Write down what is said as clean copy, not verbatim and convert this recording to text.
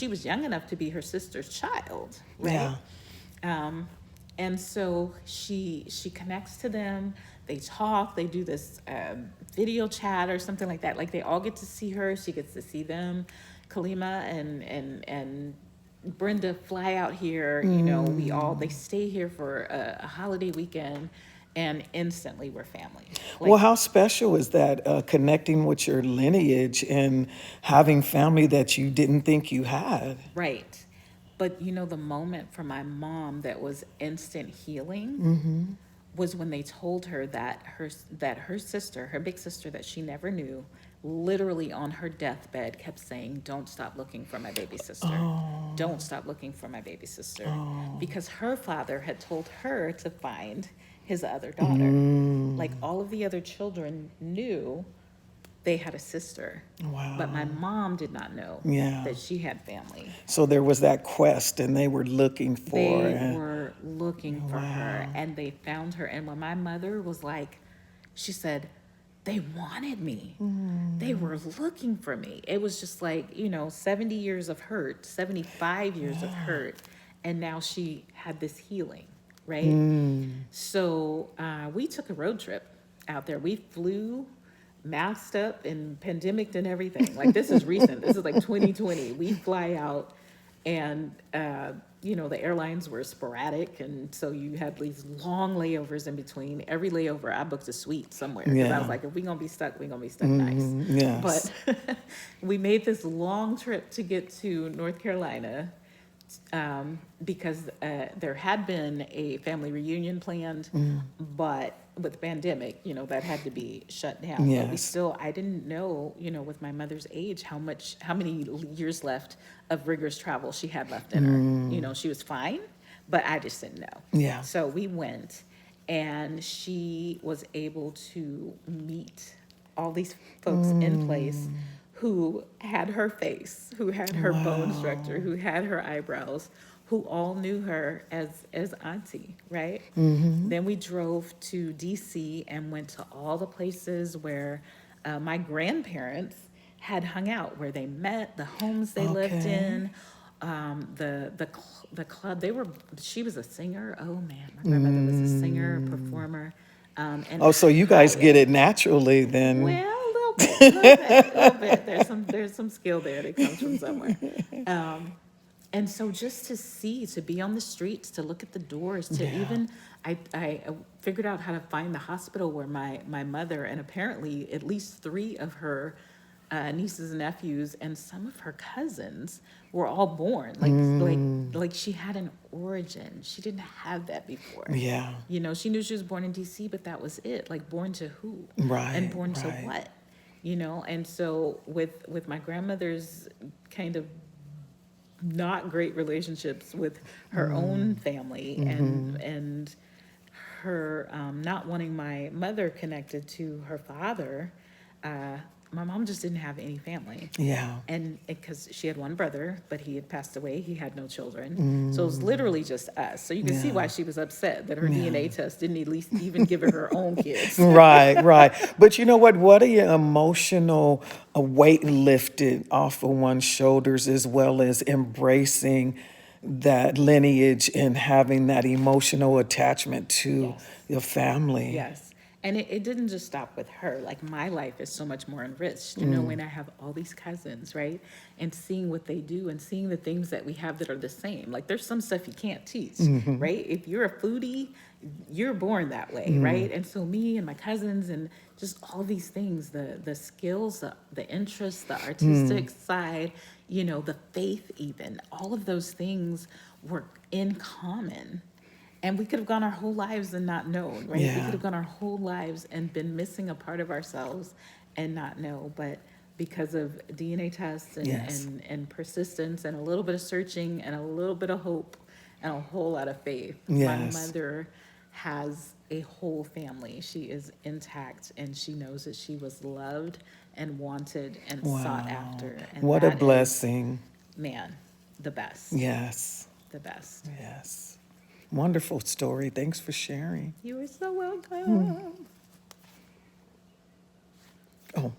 she was young enough to be her sister's child, right? Yeah. Um, and so she connects to them. They talk. They do this video chat or something like that. Like they all get to see her. She gets to see them. Kalima and Brenda fly out here. You know, they stay here for a holiday weekend, and instantly we're family. Well, Like, how special is that, connecting with your lineage and having family that you didn't think you had? right. But you know, the moment for my mom that was instant healing was when they told her that her sister, her big sister that she never knew, literally on her deathbed kept saying, "Don't stop looking for my baby sister. Don't stop looking for my baby sister." Because her father had told her to find his other daughter. Like all of the other children knew they had a sister, but my Wow. mom did not know Yeah. that she had family. So there was that quest, and they were looking for. They were looking for her Wow. and they found her. And when my mother was like, she said, they wanted me. They were looking for me. It was just like, 70 years of hurt, 75 years of hurt. And now she had this healing, right? So we took a road trip out there. We flew masked up and pandemic and everything. Like this is recent. This is like 2020. We fly out and the airlines were sporadic, and so you had these long layovers in between. Every layover I booked a suite somewhere because I was Yeah. like, if we're gonna be stuck, we're gonna be stuck nice. Yes. But we made this long trip to get to North Carolina, because there had been a family reunion planned, but with the pandemic, that had to be shut down. But Yes. I didn't know, with my mother's age, how many years left of rigorous travel she had left in her. She was fine, but I just didn't know. Yeah. So we went, and she was able to meet all these folks in place who had her face, who had her bone structure, who had her eyebrows, who all knew her as auntie, right? Then we drove to DC and went to all the places where my grandparents had hung out, where they met, the homes they lived Okay. in, the club. She was a singer. Oh man, my grandmother was a singer, performer, and Oh, so you guys get it naturally well, then. a little bit, a little bit, a little bit. There's some skill there that comes from somewhere. And so just to be on the streets, to look at the doors, to Yeah. even, I figured out how to find the hospital where my mother and apparently at least three of her nieces and nephews and some of her cousins were all born. Like she had an origin. She didn't have that before. Yeah. She knew she was born in DC, but that was it. Like born to who? Right, And born to right. what? And so with my grandmother's kind of not great relationships with her own family, and her not wanting my mother connected to her father, my mom just didn't have any family. Yeah. And because she had one brother, but he had passed away, he had no children. So it was literally just us. So you can see why Yeah. she was upset that her Yeah. DNA test didn't at least even give her her own kids. Right, right. But you know what? What an emotional weight lifted off of one's shoulders, as well as embracing that lineage and having that emotional attachment to Yes. your family. Yes. And it didn't just stop with her. Like my life is so much more enriched, when I have all these cousins, right? And seeing what they do and seeing the things that we have that are the same. Like there's some stuff you can't teach, right? If you're a foodie, you're born that way, right? And so me and my cousins and just all these things, the skills, the interests, the artistic side, the faith even, all of those things were in common. And we could have gone our whole lives and not known, right? We Yeah. could have gone our whole lives and been missing a part of ourselves and not know. But because of DNA tests Yes. and persistence and a little bit of searching and a little bit of hope and a whole lot of faith, my Yes. mother has a whole family. She is intact, and she knows that she was loved and wanted and sought after. And What a that is, blessing. man, the best. Yes. The best. Yes. Wonderful story. Thanks for sharing. You are so welcome. Oh.